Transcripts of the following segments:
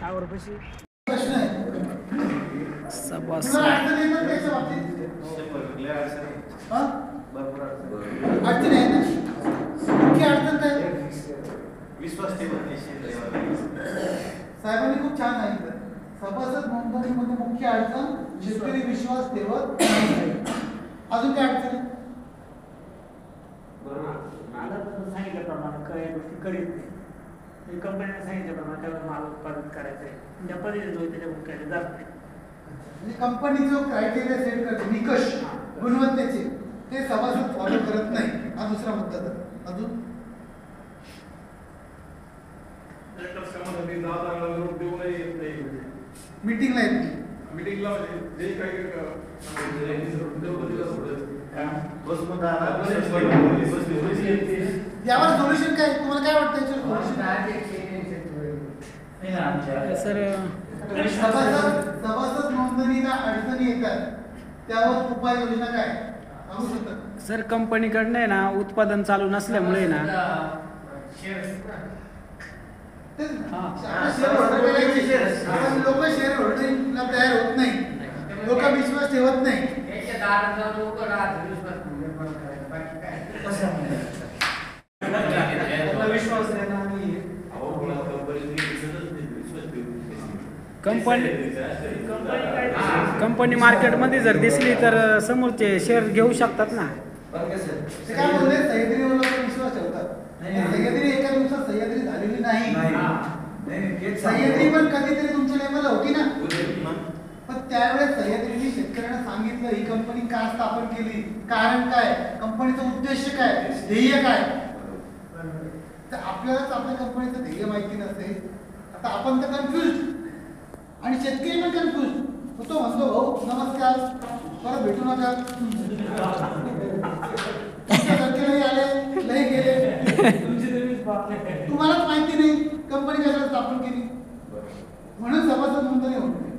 Tower पशी अडचण आहे ना. मुख्य अडचण काय? विश्वास ठेवत नाही साहेबांनी खूप छान सांगितलं. सभासद नोंदणीमध्ये मुख्य अडचण शेतकरी विश्वास ठेवत नाही. अजून काय अडचण? सांगितल्याप्रमाणे काही गोष्टी करीत नाही. कंपनीने सांगितल्याप्रमाणे त्यावर माल उत्पादन करायचं आहे त्या पद्धतीने त्याच्याकडून काही जात नाही. म्हणजे कंपनी जो क्रायटेरिया सेट करते निकष गुणवत्तेचे ते सभासद फॉलो करत नाही. हा दुसरा मुद्दा. तर अजून मीटिंगला येत नाही. मीटिंगला जे काही यावर सोल्युशन काय? तुम्हाला काय वाटतं याच्यावर सोल्युशन? सभासद नोंदणीला अडचणी येतात त्यावर उपाययोजना काय सांगू शकता? सर कंपनीकडनं ना उत्पादन चालू नसल्यामुळे ना लोक शेअर होल्डिंगला तयार होत नाही. लोक विश्वास ठेवत नाही. कंपनी मार्केटमध्ये जर दिसली तर समोरचे शेअर घेऊ शकतात ना. ते काय बोलले सह्याद्रीवर लोक विश्वास ठेवतात. सह्याद्री एका दिवसात सह्याद्री झालेली नाही. सह्याद्री पण कधीतरी तुमच्या लेवलला होती ना. पण त्यावेळेस सह्याद्रीने शेतकऱ्यांना सांगितलं ही कंपनी का स्थापन केली, कारण काय, कंपनीचा उद्देश काय, ध्येय काय. तर आपल्यालाच आपल्या कंपनीचं ध्येय माहिती नसेल आता आपण तर कन्फ्युज आणि शेतकरी पण कन्फ्युज तो म्हणतो भाऊ नमस्कार परत भेटू नका लई आले लई गेले तुम्हालाच माहिती नाही कंपनी कशाला स्थापन केली. म्हणून सभासद नोंदणी होत नाही.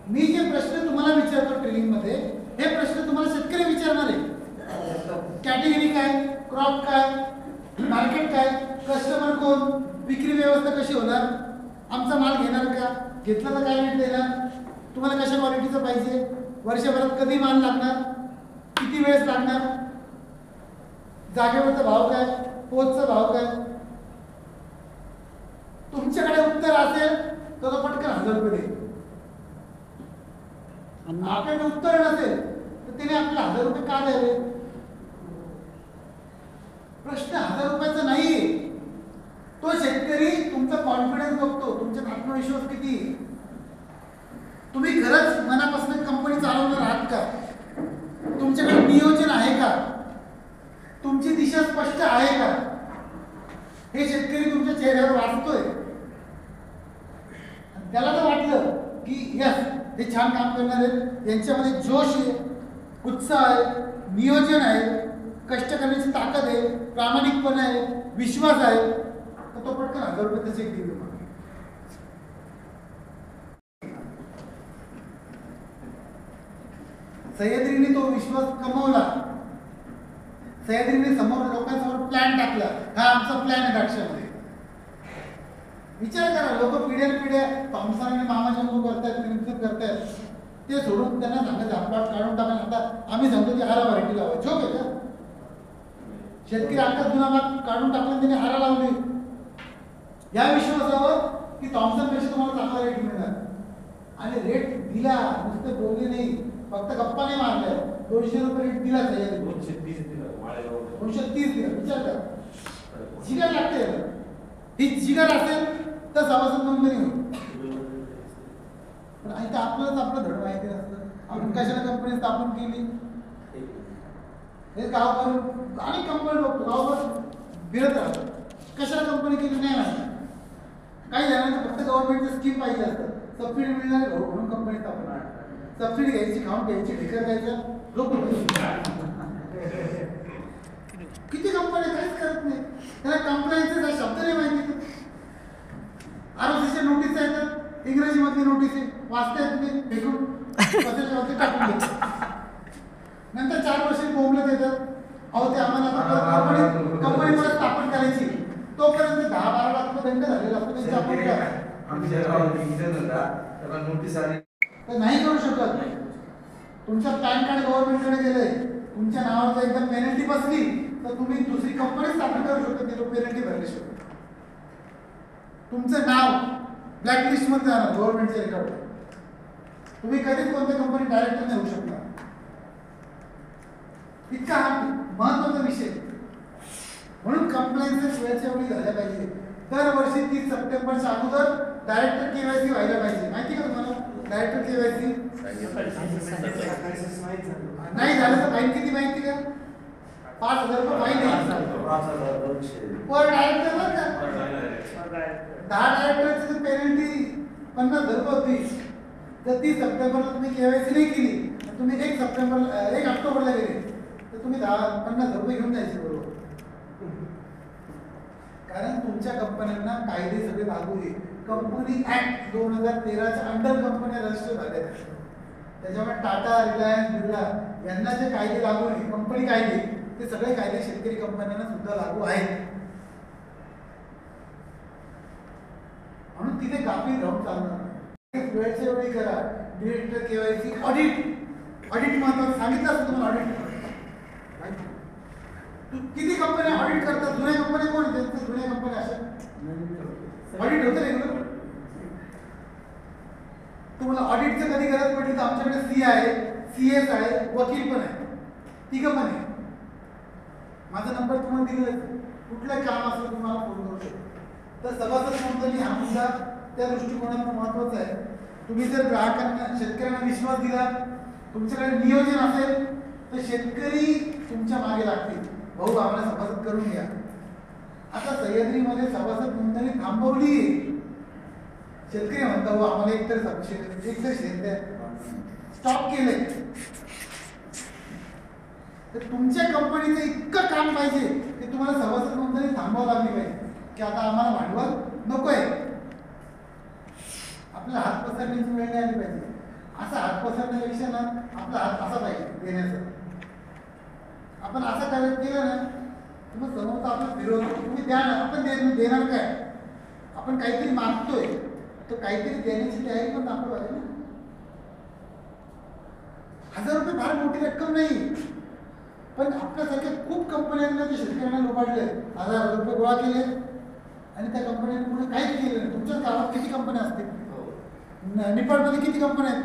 मी जे प्रश्न तुम्हाला विचारतो ट्रेनिंग मध्ये हे प्रश्न तुम्हाला शेतकरी विचारणार आहे. कॅटेगरी काय, क्रॉप काय, मार्केट काय, कस्टमर कोण, विक्री व्यवस्था कशी होणार, आमचा माल घेणार का, घेतला तर काय रेट देणार, तुम्हाला कशा क्वालिटीचं पाहिजे, वर्षभरात कधी माल लागणार, किती वेळेस लागणार, जागेवरचा भाव काय, पोचचा भाव काय. तुमच्याकडे उत्तर असेल तर तो पटकन 1000 रुपये देईल. आपल्याकडे उत्तर नसेल तर त्याने आपल्याला 1000 रुपये का द्यावे. प्रश्न 1000 रुपयाचा नाही. तो शेतकरी तुमचा कॉन्फिडन्स बघतो, तुमच्यात आत्मविश्वास किती, तुम्ही खरंच मनापासून कंपनी चालवणार आहात का, तुमच्याकडे नियोजन आहे का, तुमची दिशा स्पष्ट आहे का, हे शेतकरी तुमच्या चेहऱ्यावर वाचतोय. त्याला तर वाटलं की यस हे छान काम करणार आहेत, यांच्यामध्ये जोश आहे, उत्साह आहे, नियोजन आहे, कष्ट करण्याची ताकद आहे, प्रामाणिकपणा आहे, विश्वास आहे, तर तो पटकन 1000 रुपये चेक देईल. सह्याद्रीने तो विश्वास कमवला. सह्याद्रीने समोर लोकांसमोर प्लॅन टाकला. हा आमचा प्लॅन आहे द्राक्षामध्ये. विचार करा, लोक पिढ्या थॉमसन आणि मामाजंबू करतायत, क्रिमसन करतायत, ते सोडून त्यांना सांगायचं हातपाट काढून टाका. आता आम्ही सांगतो की हारा व्हरायटी लावा. जोक आहे का? शेतकरी आता जुना माल काढून टाकला त्याने हारा लावली या विश्वासावर की थॉमसन पेक्षा तुम्हाला चांगला रेट मिळणार. आणि रेट दिला, नुसतं बोलले नाही, फक्त गप्पा नाही मारल्या. 200 रुपये रेट दिला. 230 दिला. विचार करा, जिगर लागते. ही जिगर असेल तर सभासद नोंदणी होईल. पण इथं आपलंच आपलं धड माहिती नसतं. आपण कशाला कंपनी स्थापन केली हे गाव करून आणि कंपनी बघतो, गावभर फिरत राहतो, कशाला कंपनी केली नाही माहिती. काही जणांना फक्त गव्हर्नमेंटचं स्कीम पाहिजे असतं, सबसिडी मिळणार भाऊ म्हणून कंपनी स्थापन. सबसिडी घ्यायची, खाऊन घ्यायची, ढिकर द्यायचं, झोपून किती कंपन्या काहीच करत नाही. त्याला कंप्लायन्सचा शब्द नाही माहिती. आरोसीच्या नोटीस येतात, इंग्रजीमधली नोटीस आहे, वाचता येत नाही, फेकून टाकून देतात. नंतर 4 वर्षे बोंबलत येतात, अहो ते आम्हाला कंपनी परत स्थापन करायची, दंड झालेला असतो त्यांचा आपण काय? आमच्या गावात इन्सिडेंट होता, त्याला नोटीस आली. तर नाही करू शकत. तुमचं पॅन कार्ड गव्हर्नमेंटकडे गेलंय, तुमच्या नावावर जर एकदा पेनल्टी बसली तर तुम्ही दुसरी कंपनी स्थापन करू शकता ती पेनल्टी भरल्याशिवाय. तुमचं नाव ब्लॅकलिस्ट मध्ये जाणार गव्हर्नमेंटच्या रेकॉर्ड. तुम्ही कधीच कोणत्या कंपनी डायरेक्टर नाही होऊ शकता. इतका हा महत्वाचा विषय. म्हणून कंप्लेंट्स वेळच्या वेळी झाल्या पाहिजे. दरवर्षी 30 सप्टेंबरच्या अगोदर डायरेक्टर केवायसी व्हायला पाहिजे. माहिती का तुम्हाला डायरेक्टर केवायसी? नाही झालं तर फाईन किती माहिती का? 5,000 रुपये फाईन आहे पर डायरेक्टर. बरं का 10 डायरेक्टरची पेनल्टी 50,000 रुपये होती. जर 30 सप्टेंबरला तुम्ही केवायसी नाही केली, तुम्ही 1 ऑक्टोबरला गेले तर तुम्ही 50,000 रुपये घेऊन जायचे बरोबर. कारण तुमच्या कंपन्यांना कायदे सगळे लागू आहे. कंपनी ऍक्ट 2013च्या अंडर कंपन्या रजिस्टर झाल्या. त्याच्यामुळे टाटा, रिलायन्स, बिर्ला यांना जे कायदे लागू आहे कंपनी कायदे, ते सगळे कायदे शेतकरी कंपन्यांना सुद्धा लागू आहेत. म्हणून तिथे गाफील राहून चालणार नाही. वेळच्या वेळी करा. डिरेक्टर केवायसी, ऑडिट महत्वाचं सांगितलं असतं तुम्हाला. ऑडिट किती कंपन्या ऑडिट करतात? जुन्या कंपन्या कोण आहेत? जुन्या कंपन्या अशा ऑडिट होतं रेग्युलर. तुम्हाला ऑडिटचं कधी गरज पडली तर आमच्याकडे सी आहे, CS आहे, वकील पण आहे, तिघं पण आहे. माझा नंबर तुम्हाला दिलेला आहे. कुठलं काम असेल तुम्हाला फोन करू शकतो. तर सभासद नोंदणी हा मुद्दा त्या दृष्टिकोनातून महत्वाचा आहे. तुम्ही जर ग्राहकांना, शेतकऱ्यांना विश्वास दिला, तुमच्याकडे नियोजन असेल तर शेतकरी तुमच्या मागे लागतील. भाऊ आम्हाला सभासद करून घ्या. आता सह्याद्रीमध्ये सभासद नोंदणी थांबवली. शेतकरी म्हणतात हो आम्हाला एकतर शेत द्या, स्टॉप केलंय. तर तुमच्या कंपनीचं इतकं काम पाहिजे की तुम्हाला सभासद नोंदणी थांबवावं लागली पाहिजे की आता आम्हाला भांडवल नको आहे. आपला हात पसरण्याची वेळ नाही आली पाहिजे. असा हात पसरण्यापेक्षा ना आपला हात असा पाहिजे देण्याचा. आपण असं केलं ना मग समोरचा आपण फिरवतो. तुम्ही द्या ना, आपण देणार काय? आपण काहीतरी मागतोय तर काहीतरी देण्याची तयारी पण दाखवली पाहिजे ना. 1000 रुपये फार मोठी रक्कम नाही, पण आपल्यासारख्या खूप कंपन्यांना ते शेतकऱ्यांना लोबाडले. 1000 रुपये गोळा केले आणि त्या कंपन्यांनी पुढे काहीच केलं नाही. तुमच्याच गावात किती कंपन्या असतील? निपाडमध्ये किती कंपन्या आहेत?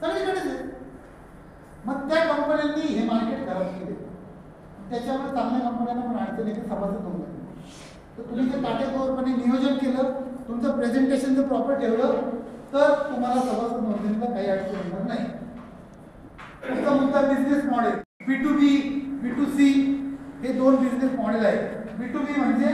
सगळीकडेच आहेत. मग त्या कंपन्यांनी हे मार्केट खराब केले. त्याच्यामुळे चांगल्या कंपन्यांना पण अडचण येते सभासद नोंदणी. तर तुम्ही जर काटेकोरपणे नियोजन केलं, तुमचं प्रेझेंटेशन जर प्रॉपर ठेवलं तर तुम्हाला सभासद नोंदणीला काही अडचण येणार नाही. पुढचा मुद्दा बिझनेस मॉडेल. B2B, B2C हे दोन बिझनेस मॉडेल आहेत. B2B म्हणजे